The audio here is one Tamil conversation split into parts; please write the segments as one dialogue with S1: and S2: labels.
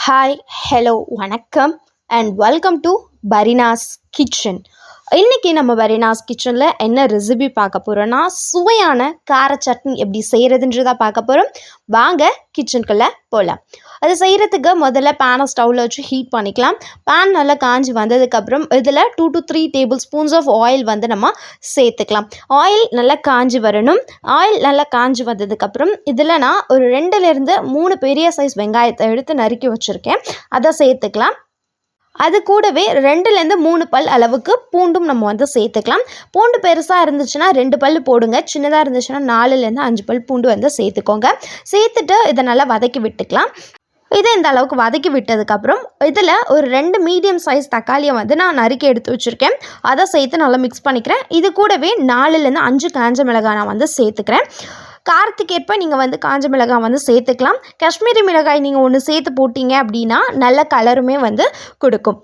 S1: ஹாய், ஹலோ, வணக்கம் அண்ட் வெல்கம் டு பரினாஸ் கிச்சன். இன்றைக்கி நம்ம பரினாஸ் கிச்சனில் என்ன ரெசிபி பார்க்க போகிறோன்னா, சுவையான கார சட்னி எப்படி செய்கிறதுன்றதாக பார்க்க போகிறோம். வாங்க கிச்சனுக்குள்ளே போகலாம். அது செய்கிறதுக்கு முதல்ல பேனை ஸ்டவ்வில் வச்சு ஹீட் பண்ணிக்கலாம். பேன் நல்லா காஞ்சி வந்ததுக்கப்புறம் இதில் 2 to 3 tablespoons of oil வந்து நம்ம சேர்த்துக்கலாம். ஆயில் நல்லா காஞ்சி வரணும். ஆயில் நல்லா காஞ்சி வந்ததுக்கப்புறம் இதில் நான் ஒரு 2லேருந்து 3 பெரிய சைஸ் வெங்காயத்தை எடுத்து நறுக்கி வச்சுருக்கேன். அதை சேர்த்துக்கலாம். அது கூடவே 2லேருந்து 3 பல் அளவுக்கு பூண்டும் நம்ம வந்து சேர்த்துக்கலாம். பூண்டு பெருசாக இருந்துச்சுன்னா 2 பல் போடுங்க. சின்னதாக இருந்துச்சுன்னா 4லேருந்து 5 பல் பூண்டு வந்து சேர்த்துக்கோங்க. சேர்த்துட்டு இதை நல்லா வதக்கி விட்டுக்கலாம். இதை இந்த அளவுக்கு வதக்கி விட்டதுக்கப்புறம் இதில் ஒரு 2 மீடியம் சைஸ் தக்காளியை வந்து நான் நறுக்கி எடுத்து வச்சுருக்கேன். அதை சேர்த்து நல்லா மிக்ஸ் பண்ணிக்கிறேன். இது கூடவே 4லேருந்து 5 காஞ்ச மிளகாய் நான் வந்து சேர்த்துக்கிறேன். காரத்துக்கேற்ப நீங்கள் வந்து காஞ்ச மிளகாய் வந்து சேர்த்துக்கலாம். காஷ்மீரி மிளகாய் நீங்கள் ஒன்று சேர்த்து போட்டிங்க அப்படின்னா நல்ல கலருமே வந்து கொடுக்கும்.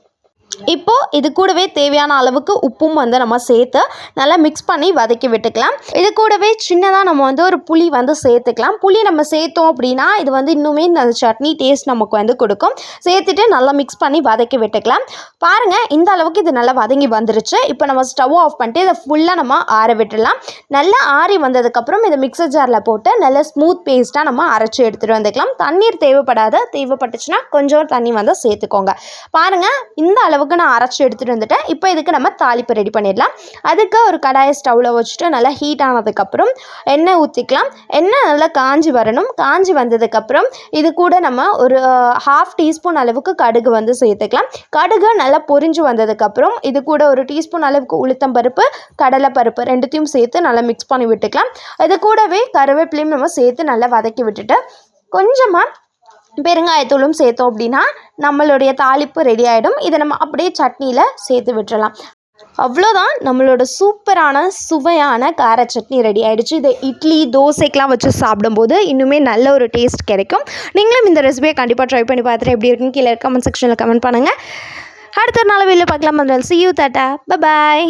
S1: இப்போது இது கூடவே தேவையான அளவுக்கு உப்பும் வந்து நம்ம சேர்த்து நல்லா மிக்ஸ் பண்ணி வதக்கி விட்டுக்கலாம். இது கூடவே சின்னதாக நம்ம வந்து ஒரு புளி வந்து சேர்த்துக்கலாம். புளி நம்ம சேர்த்தோம் அப்படின்னா இது வந்து இன்னுமே இந்த சட்னி டேஸ்ட் நமக்கு வந்து கொடுக்கும். சேர்த்துட்டு நல்லா மிக்ஸ் பண்ணி வதக்கி விட்டுக்கலாம். பாருங்கள், இந்த அளவுக்கு இது நல்லா வதங்கி வந்துருச்சு. இப்போ நம்ம ஸ்டவ் ஆஃப் பண்ணிட்டு இதை ஃபுல்லாக நம்ம ஆற விட்டுடலாம். நல்லா ஆறி வந்ததுக்கப்புறம் இதை மிக்சர் ஜாரில் போட்டு நல்லா ஸ்மூத் பேஸ்ட்டாக நம்ம அரைச்சி எடுத்துகிட்டு வந்துக்கலாம். தண்ணீர் தேவைப்பட்டுச்சுன்னா கொஞ்சம் தண்ணி வந்து சேர்த்துக்கோங்க. பாருங்கள், இந்த அளவுக்கு நான் அரைச்சி எடுத்துகிட்டு வந்துட்டேன். இப்போ இதுக்கு நம்ம தாளிப்பு ரெடி பண்ணிடலாம். அதுக்கு ஒரு கடாயை ஸ்டவ்வில் வச்சுட்டு நல்லா ஹீட் ஆனதுக்கப்புறம் எண்ணெய் ஊற்றிக்கலாம். எண்ணெய் நல்லா காஞ்சி வரணும். காஞ்சி வந்ததுக்கப்புறம் இது கூட நம்ம ஒரு 1/2 டீஸ்பூன் அளவுக்கு கடுகு வந்து சேர்த்துக்கலாம். கடுகு நல்லா பொரிஞ்சு வந்ததுக்கப்புறம் இது கூட ஒரு டீஸ்பூன் அளவுக்கு உளுத்தம்பருப்பு, கடலைப்பருப்பு 2த்தையும் சேர்த்து நல்லா மிக்ஸ் பண்ணி விட்டுக்கலாம். இது கூடவே கருவேப்பிலையும் நம்ம சேர்த்து நல்லா வதக்கி விட்டுட்டு கொஞ்சமாக பெருங்காயத்தூளும் சேர்த்தோம் அப்படின்னா நம்மளுடைய தாளிப்பு ரெடி ஆகிடும். இதை நம்ம அப்படியே சட்னியில் சேர்த்து விட்டுறலாம். அவ்வளோதான், நம்மளோட சூப்பரான சுவையான கார சட்னி ரெடி ஆகிடுச்சு. இதை இட்லி தோசைக்கெலாம் வச்சு சாப்பிடும்போது இன்னுமே நல்ல ஒரு டேஸ்ட் கிடைக்கும். நீங்களும் இந்த ரெசிபியை கண்டிப்பாக ட்ரை பண்ணி பார்த்துட்டு எப்படி இருக்குன்னு கீழே கமெண்ட் செக்ஷனில் கமெண்ட் பண்ணுங்கள். அடுத்த நாள் வெளியில் பார்க்கலாம். see you, tata, bye bye.